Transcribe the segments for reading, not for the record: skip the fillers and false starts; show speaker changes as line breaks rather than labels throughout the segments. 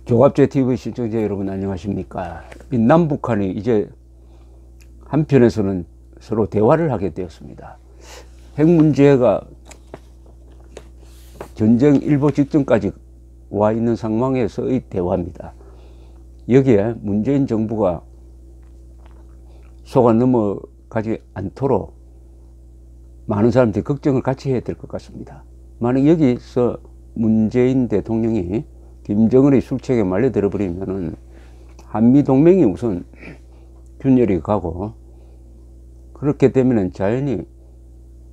조갑제 TV 시청자 여러분 안녕하십니까. 이 남북한이 이제 한편에서는 서로 대화를 하게 되었습니다. 핵 문제가 전쟁 일보 직전까지 와 있는 상황에서의 대화입니다. 여기에 문재인 정부가 속아 넘어가지 않도록 많은 사람들이 걱정을 같이 해야 될 것 같습니다. 만약 여기서 문재인 대통령이 김정은의 술책에 말려들어 버리면은 한미동맹이 우선 균열이 가고, 그렇게 되면은 자연히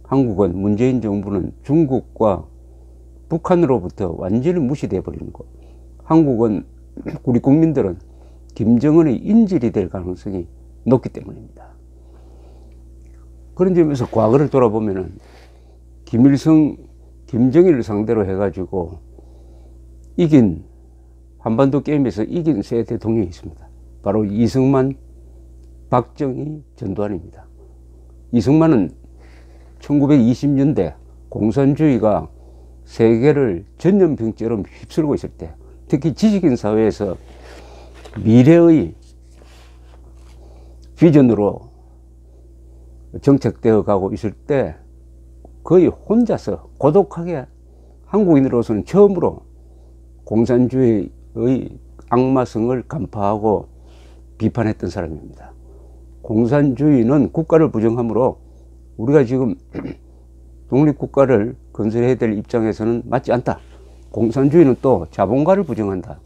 한국은, 문재인 정부는 중국과 북한으로부터 완전히 무시되어 버리는 거. 한국은, 우리 국민들은 김정은의 인질이 될 가능성이 높기 때문입니다. 그런 점에서 과거를 돌아보면은 김일성, 김정일을 상대로 해가지고 이긴, 한반도 게임에서 이긴 세 대통령이 있습니다. 바로 이승만, 박정희, 전두환입니다. 이승만은 1920년대 공산주의가 세계를 전염병처럼 휩쓸고 있을 때, 특히 지식인 사회에서 미래의 비전으로 정책되어 가고 있을 때 거의 혼자서 고독하게 한국인으로서는 처음으로 공산주의의 악마성을 간파하고 비판했던 사람입니다. 공산주의는 국가를 부정하므로 우리가 지금 독립국가를 건설해야 될 입장에서는 맞지 않다. 공산주의는 또 자본가를 부정한다.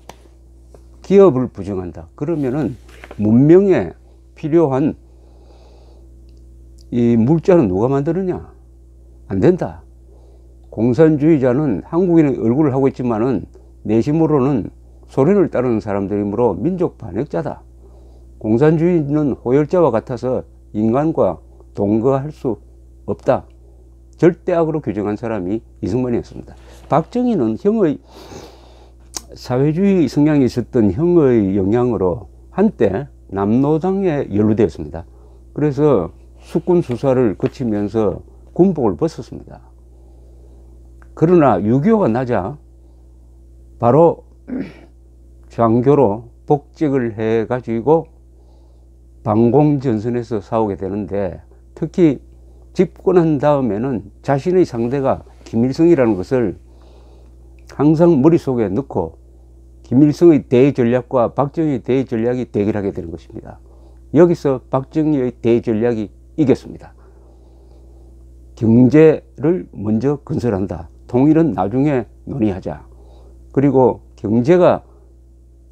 기업을 부정한다. 그러면은 문명에 필요한 이 물자는 누가 만드느냐? 안 된다. 공산주의자는 한국인의 얼굴을 하고 있지만은 내심으로는 소련을 따르는 사람들이므로 민족 반역자다. 공산주의는 호열자와 같아서 인간과 동거할 수 없다. 절대 악으로 규정한 사람이 이승만이었습니다. 박정희는 형의 사회주의 성향이 있었던 형의 영향으로 한때 남노당에 연루되었습니다. 그래서 수군 수사를 거치면서 군복을 벗었습니다. 그러나 6.25가 나자 바로 장교로 복직을 해가지고 방공전선에서 싸우게 되는데, 특히 집권한 다음에는 자신의 상대가 김일성이라는 것을 항상 머릿속에 넣고 김일성의 대전략과 박정희의 대전략이 대결하게 되는 것입니다. 여기서 박정희의 대전략이 이겼습니다. 경제를 먼저 건설한다. 통일은 나중에 논의하자. 그리고 경제가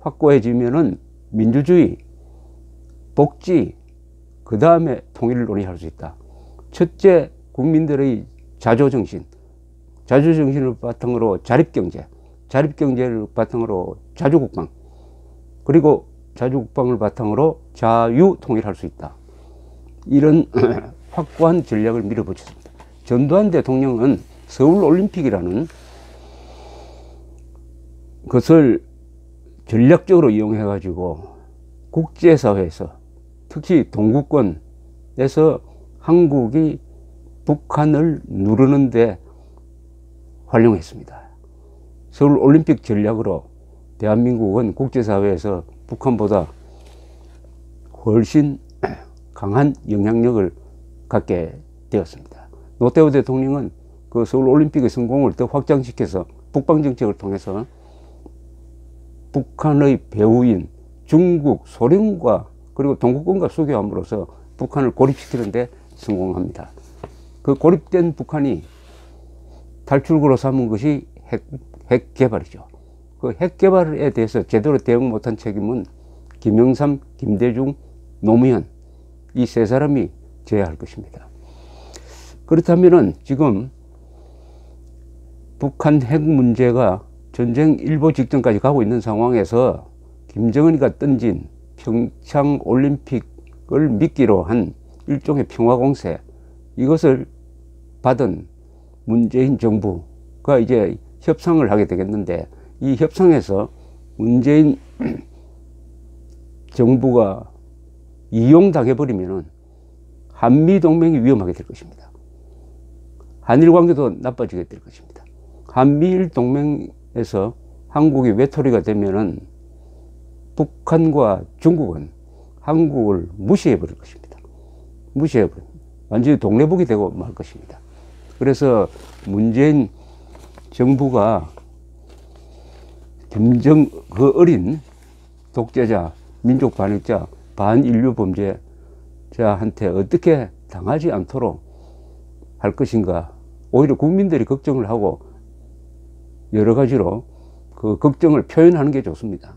확고해지면은 민주주의, 복지, 그 다음에 통일을 논의할 수 있다. 첫째, 국민들의 자조정신, 자조정신을 바탕으로 자립경제, 자립경제를 바탕으로 자주국방, 그리고 자주국방을 바탕으로 자유통일할 수 있다. 이런 확고한 전략을 밀어붙였습니다. 전두환 대통령은 서울올림픽이라는 것을 전략적으로 이용해 가지고 국제사회에서, 특히 동구권에서 한국이 북한을 누르는데 활용했습니다. 서울올림픽 전략으로 대한민국은 국제사회에서 북한보다 훨씬 강한 영향력을 갖게 되었습니다. 노태우 대통령은 그 서울올림픽의 성공을 더 확장시켜서 북방정책을 통해서 북한의 배후인 중국, 소련과 그리고 동구권과 수교함으로써 북한을 고립시키는 데 성공합니다. 그 고립된 북한이 탈출구로 삼은 것이 핵 개발이죠. 그 핵 개발에 대해서 제대로 대응 못한 책임은 김영삼, 김대중, 노무현, 이 세 사람이 져야 할 것입니다. 그렇다면은 지금 북한 핵 문제가 전쟁 일보 직전까지 가고 있는 상황에서 김정은이가 던진 평창 올림픽을 미끼로 한 일종의 평화공세, 이것을 받은 문재인 정부가 이제 협상을 하게 되겠는데, 이 협상에서 문재인 정부가 이용당해버리면은 한미동맹이 위험하게 될 것입니다. 한일 관계도 나빠지게 될 것입니다. 한미일 동맹에서 한국이 외톨이가 되면은 북한과 중국은 한국을 무시해 버릴 것입니다. 무시해 버릴, 완전히 동네북이 되고 말 것입니다. 그래서 문재인 정부가 그 어린 독재자, 민족 반역자, 반인류 범죄자한테 어떻게 당하지 않도록 할 것인가. 오히려 국민들이 걱정을 하고 여러 가지로 그 걱정을 표현하는 게 좋습니다.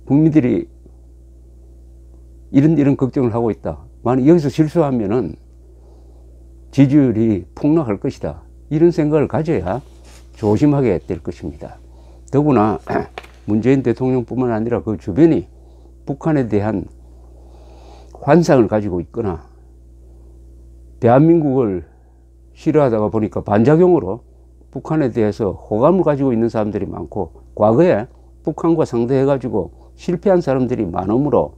국민들이 이런 걱정을 하고 있다. 만약 여기서 실수하면은 지지율이 폭락할 것이다. 이런 생각을 가져야 조심하게 될 것입니다. 더구나 문재인 대통령뿐만 아니라 그 주변이 북한에 대한 환상을 가지고 있거나 대한민국을 싫어하다가 보니까 반작용으로 북한에 대해서 호감을 가지고 있는 사람들이 많고, 과거에 북한과 상대해 가지고 실패한 사람들이 많으므로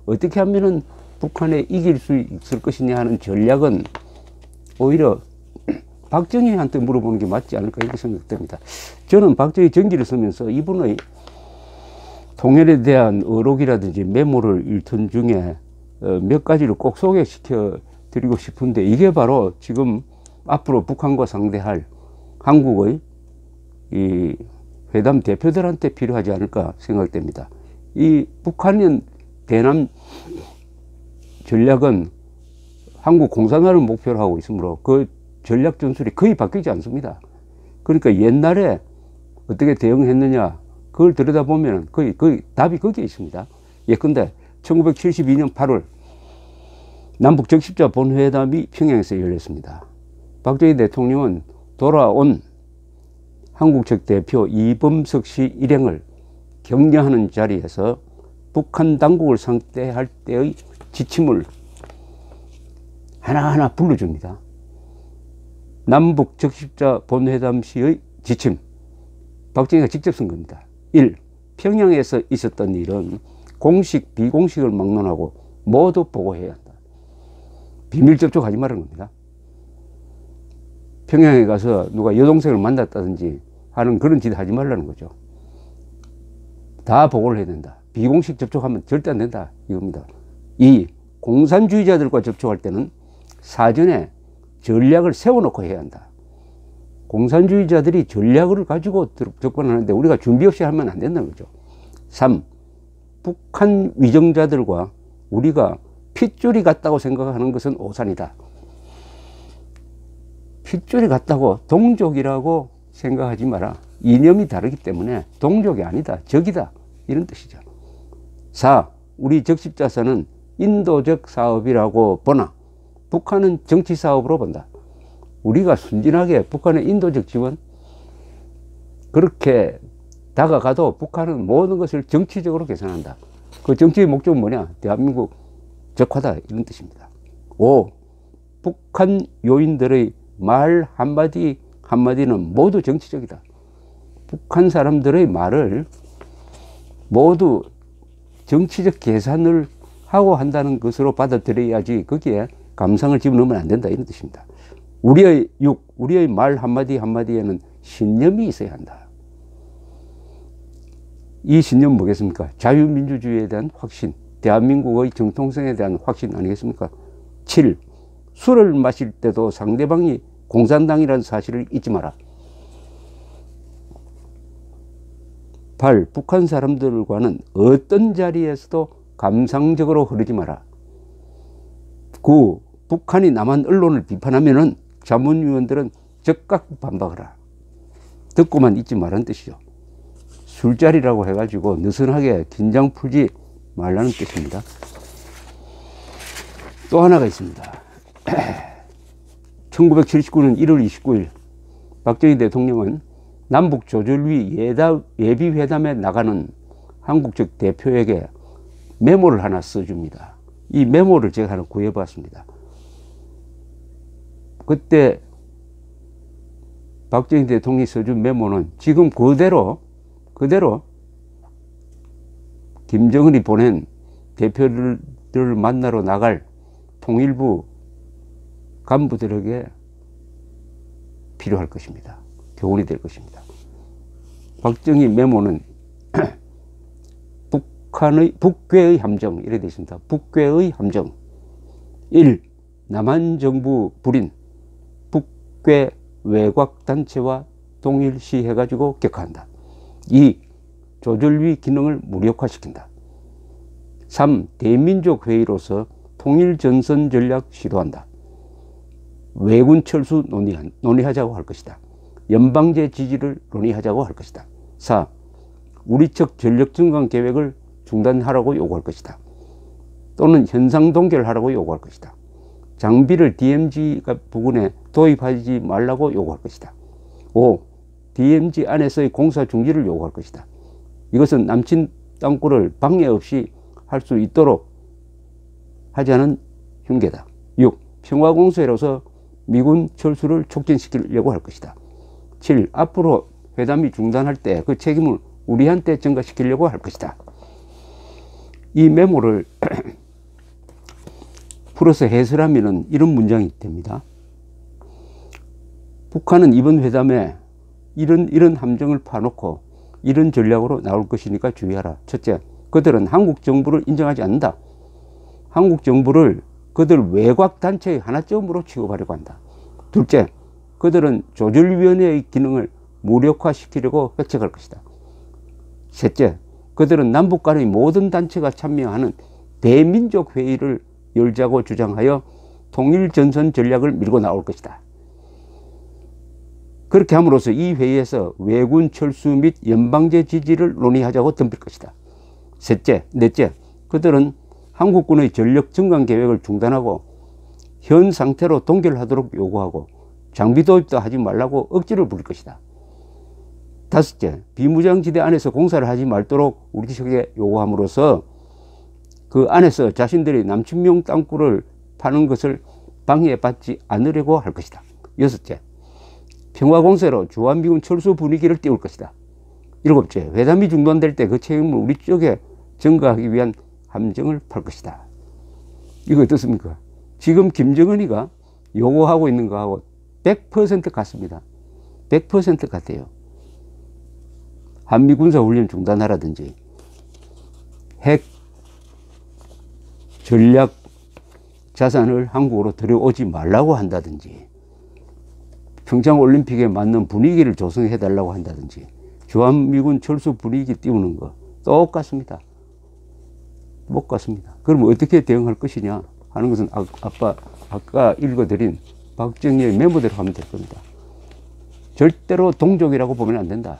어떻게 하면은 북한에 이길 수 있을 것이냐 하는 전략은 오히려 박정희한테 물어보는 게 맞지 않을까 이렇게 생각됩니다. 저는 박정희 전기를 쓰면서 이분의 통일에 대한 의록이라든지 메모를 읽던 중에 몇 가지를 꼭 소개시켜 드리고 싶은데, 이게 바로 지금 앞으로 북한과 상대할 한국의 이 회담 대표들한테 필요하지 않을까 생각됩니다. 이 북한인 대남 전략은 한국 공산화를 목표로 하고 있으므로 그 전략 전술이 거의 바뀌지 않습니다. 그러니까 옛날에 어떻게 대응했느냐 그걸 들여다보면 거의 답이 거기에 있습니다. 예컨대 1972년 8월 남북 적십자 본회담이 평양에서 열렸습니다. 박정희 대통령은 돌아온 한국 측 대표 이범석 씨 일행을 격려하는 자리에서 북한 당국을 상대할 때의 지침을 하나하나 불러줍니다. 남북 적십자 본회담 시의 지침, 박정희가 직접 쓴 겁니다. 1. 평양에서 있었던 일은 공식, 비공식을 막론하고 모두 보고해야 한다. 비밀 접촉하지 말라는 겁니다. 평양에 가서 누가 여동생을 만났다든지 하는 그런 짓 하지 말라는 거죠. 다 보고를 해야 된다. 비공식 접촉하면 절대 안 된다 이겁니다. 2. 공산주의자들과 접촉할 때는 사전에 전략을 세워놓고 해야 한다. 공산주의자들이 전략을 가지고 접근하는데 우리가 준비 없이 하면 안 된다는 거죠. 3. 북한 위정자들과 우리가 핏줄이 같다고 생각하는 것은 오산이다. 핏줄이 같다고 동족이라고 생각하지 마라. 이념이 다르기 때문에 동족이 아니다, 적이다, 이런 뜻이죠. 4. 우리 적십자사는 인도적 사업이라고 보나 북한은 정치 사업으로 본다. 우리가 순진하게 북한의 인도적 지원 그렇게 다가가도 북한은 모든 것을 정치적으로 계산한다. 그 정치의 목적은 뭐냐? 대한민국 적화다, 이런 뜻입니다. 5. 북한 요인들의 말 한마디 한마디는 모두 정치적이다. 북한 사람들의 말을 모두 정치적 계산을 하고 한다는 것으로 받아들여야지 거기에 감상을 집어넣으면 안 된다, 이런 뜻입니다. 우리의 말 한마디 한마디에는 신념이 있어야 한다. 이 신념은 뭐겠습니까? 자유민주주의에 대한 확신, 대한민국의 정통성에 대한 확신 아니겠습니까? 7. 술을 마실 때도 상대방이 공산당이라는 사실을 잊지 마라. 8. 북한 사람들과는 어떤 자리에서도 감상적으로 흐르지 마라. 9. 북한이 남한 언론을 비판하면은 자문위원들은 적극 반박하라. 듣고만 있지 말라는 뜻이죠. 술자리라고 해가지고 느슨하게 긴장 풀지 말라는 뜻입니다. 또 하나가 있습니다. 1979년 1월 29일 박정희 대통령은 남북조절위 예비회담에 나가는 한국 측 대표에게 메모를 하나 써줍니다. 이 메모를 제가 하나 구해봤습니다. 그때 박정희 대통령이 써준 메모는 지금 그대로 김정은이 보낸 대표들을 만나러 나갈 통일부 간부들에게 필요할 것입니다. 교훈이 될 것입니다. 박정희 메모는 북괴의 함정, 이래 되어 있습니다. 북괴의 함정. 1. 남한 정부 불인 북괴 외곽단체와 동일시해가지고 격하한다. 2. 조절위 기능을 무력화시킨다. 3. 대민족회의로서 통일전선 전략 시도한다. 왜군 철수 논의하자고 할 것이다. 연방제 지지를 논의하자고 할 것이다. 4. 우리 측 전력 증강 계획을 중단하라고 요구할 것이다. 또는 현상 동결하라고 요구할 것이다. 장비를 DMZ 부근에 도입하지 말라고 요구할 것이다. 5. DMZ 안에서의 공사 중지를 요구할 것이다. 이것은 남친 땅굴을 방해 없이 할 수 있도록 하자는 흉계다. 6. 평화공세로서 미군 철수를 촉진시키려고 할 것이다. 7. 앞으로 회담이 중단할 때 그 책임을 우리한테 전가시키려고 할 것이다. 이 메모를 풀어서 해설하면 이런 문장이 됩니다. 북한은 이번 회담에 이런 함정을 파놓고 이런 전략으로 나올 것이니까 주의하라. 첫째, 그들은 한국 정부를 인정하지 않는다. 한국 정부를 그들 외곽단체의 하나점으로 취급하려고 한다. 둘째, 그들은 조절위원회의 기능을 무력화시키려고 획책할 것이다. 셋째, 그들은 남북 간의 모든 단체가 참여하는 대민족 회의를 열자고 주장하여 통일전선 전략을 밀고 나올 것이다. 그렇게 함으로써 이 회의에서 왜군 철수 및 연방제 지지를 논의하자고 덤빌 것이다. 넷째, 그들은 한국군의 전력 증강 계획을 중단하고 현 상태로 동결하도록 요구하고 장비 도입도 하지 말라고 억지를 부릴 것이다. 다섯째, 비무장지대 안에서 공사를 하지 말도록 우리 측에 요구함으로써 그 안에서 자신들이 남침용 땅굴을 파는 것을 방해받지 않으려고 할 것이다. 여섯째, 평화공세로 주한미군 철수 분위기를 띄울 것이다. 일곱째, 회담이 중단될 때 그 책임을 우리 쪽에 전가하기 위한 함정을 팔 것이다. 이거 어떻습니까? 지금 김정은이가 요구하고 있는 거하고 100% 같습니다. 100% 같아요. 한미군사훈련 중단하라든지 핵 전략 자산을 한국으로 들여오지 말라고 한다든지 평창올림픽에 맞는 분위기를 조성해 달라고 한다든지 주한미군 철수 분위기 띄우는 거 똑같습니다. 못 같습니다. 그럼 어떻게 대응할 것이냐 하는 것은 아까 읽어드린 박정희의 메모대로 하면 될 겁니다. 절대로 동족이라고 보면 안 된다.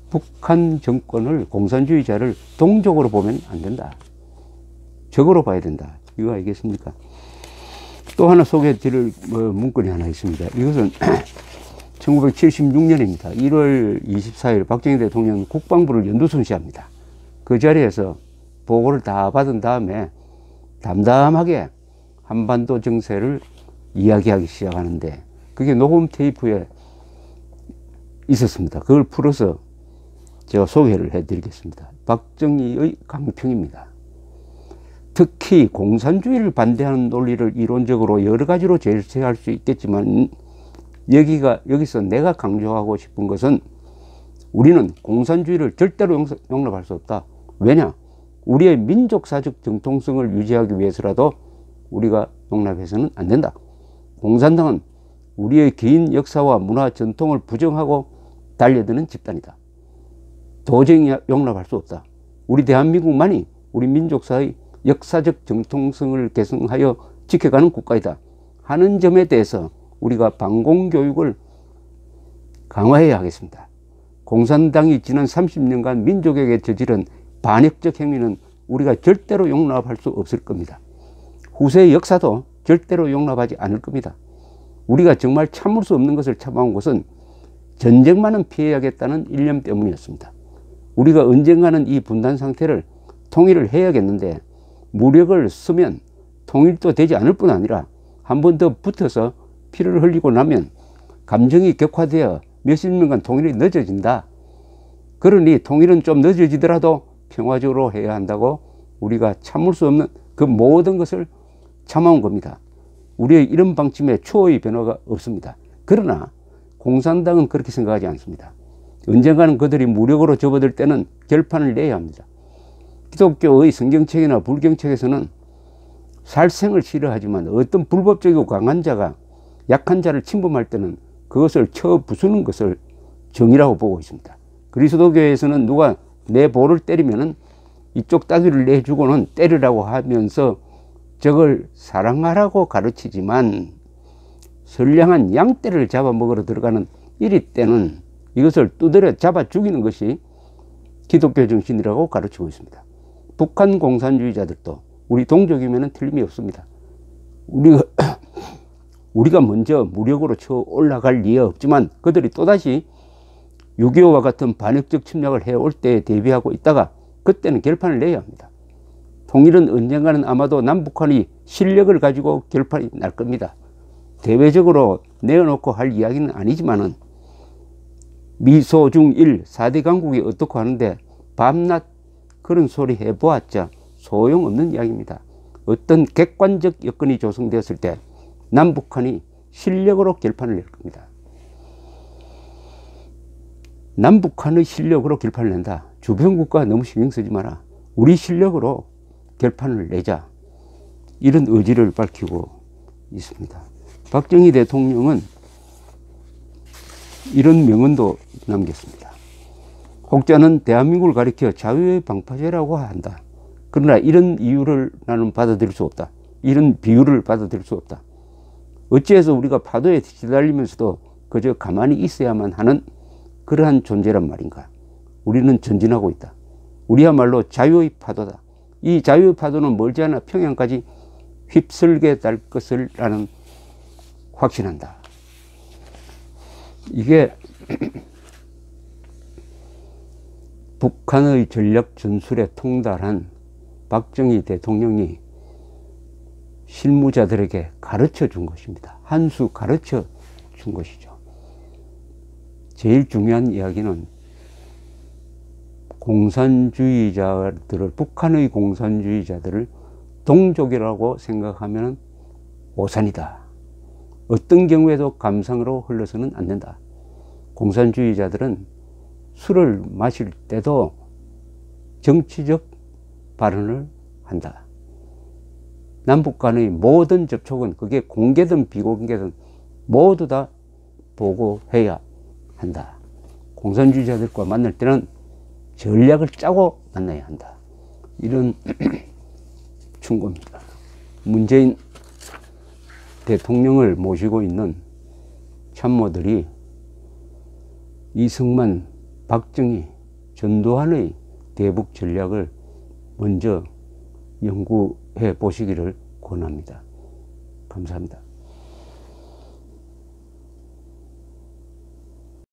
북한 정권을, 공산주의자를 동족으로 보면 안 된다. 적으로 봐야 된다. 이거 알겠습니까? 또 하나 소개해 드릴 문건이 하나 있습니다. 이것은 1976년입니다. 1월 24일 박정희 대통령 국방부를 연두선시합니다. 그 자리에서 보고를 다 받은 다음에 담담하게 한반도 정세를 이야기하기 시작하는데 그게 녹음 테이프에 있었습니다. 그걸 풀어서 제가 소개를 해드리겠습니다. 박정희의 강평입니다. 특히 공산주의를 반대하는 논리를 이론적으로 여러 가지로 제시할 수 있겠지만 여기서 내가 강조하고 싶은 것은 우리는 공산주의를 절대로 용납할 수 없다. 왜냐? 우리의 민족사적 정통성을 유지하기 위해서라도 우리가 용납해서는 안 된다. 공산당은 우리의 긴 역사와 문화 전통을 부정하고 달려드는 집단이다. 도저히 용납할 수 없다. 우리 대한민국만이 우리 민족사의 역사적 정통성을 계승하여 지켜가는 국가이다 하는 점에 대해서 우리가 반공교육을 강화해야 하겠습니다. 공산당이 지난 30년간 민족에게 저지른 반역적 행위는 우리가 절대로 용납할 수 없을 겁니다. 후세의 역사도 절대로 용납하지 않을 겁니다. 우리가 정말 참을 수 없는 것을 참아온 것은 전쟁만은 피해야겠다는 일념 때문이었습니다. 우리가 언젠가는 이 분단 상태를 통일을 해야겠는데 무력을 쓰면 통일도 되지 않을 뿐 아니라 한 번 더 붙어서 피를 흘리고 나면 감정이 격화되어 몇십 년간 통일이 늦어진다. 그러니 통일은 좀 늦어지더라도 평화적으로 해야 한다고 우리가 참을 수 없는 그 모든 것을 참아온 겁니다. 우리의 이런 방침에 추호의 변화가 없습니다. 그러나 공산당은 그렇게 생각하지 않습니다. 언젠가는 그들이 무력으로 접어들 때는 결판을 내야 합니다. 기독교의 성경책이나 불경책에서는 살생을 싫어하지만 어떤 불법적이고 강한 자가 약한 자를 침범할 때는 그것을 쳐 부수는 것을 정의라고 보고 있습니다. 그리스도교에서는 누가 내 볼을 때리면은 이쪽 따귀를 내주고는 때리라고 하면서 저걸 사랑하라고 가르치지만 선량한 양떼를 잡아먹으러 들어가는 이리 때는 이것을 두드려 잡아 죽이는 것이 기독교 정신이라고 가르치고 있습니다. 북한 공산주의자들도 우리 동족이면 틀림이 없습니다. 우리가 먼저 무력으로 쳐 올라갈 리가 없지만 그들이 또다시 6.25와 같은 반역적 침략을 해올 때에 대비하고 있다가 그때는 결판을 내야 합니다. 통일은 언젠가는 아마도 남북한이 실력을 가지고 결판이 날 겁니다. 대외적으로 내어놓고 할 이야기는 아니지만은 미소중일 4대 강국이 어떻고 하는데 밤낮 그런 소리 해보았자 소용없는 이야기입니다. 어떤 객관적 여건이 조성되었을 때 남북한이 실력으로 결판을 낼 겁니다. 남북한의 실력으로 결판을 낸다. 주변 국가 너무 신경 쓰지 마라. 우리 실력으로 결판을 내자. 이런 의지를 밝히고 있습니다. 박정희 대통령은 이런 명언도 남겼습니다. 혹자는 대한민국을 가리켜 자유의 방파제라고 한다. 그러나 이런 이유를 나는 받아들일 수 없다. 이런 비유를 받아들일 수 없다. 어찌해서 우리가 파도에 시달리면서도 그저 가만히 있어야만 하는 그러한 존재란 말인가. 우리는 전진하고 있다. 우리야말로 자유의 파도다. 이 자유의 파도는 멀지 않아 평양까지 휩쓸게 될 것을 나는 확신한다. 이게 북한의 전략 전술에 통달한 박정희 대통령이 실무자들에게 가르쳐 준 것입니다. 한 수 가르쳐 준 것이죠. 제일 중요한 이야기는 공산주의자들을, 북한의 공산주의자들을 동족이라고 생각하면 오산이다. 어떤 경우에도 감상으로 흘러서는 안 된다. 공산주의자들은 술을 마실 때도 정치적 발언을 한다. 남북 간의 모든 접촉은 그게 공개든 비공개든 모두 다 보고해야 한다. 공산주의자들과 만날 때는 전략을 짜고 만나야 한다. 이런 충고입니다. 문재인 대통령을 모시고 있는 참모들이 이승만, 박정희, 전두환의 대북 전략을 먼저 연구해 보시기를 권합니다. 감사합니다.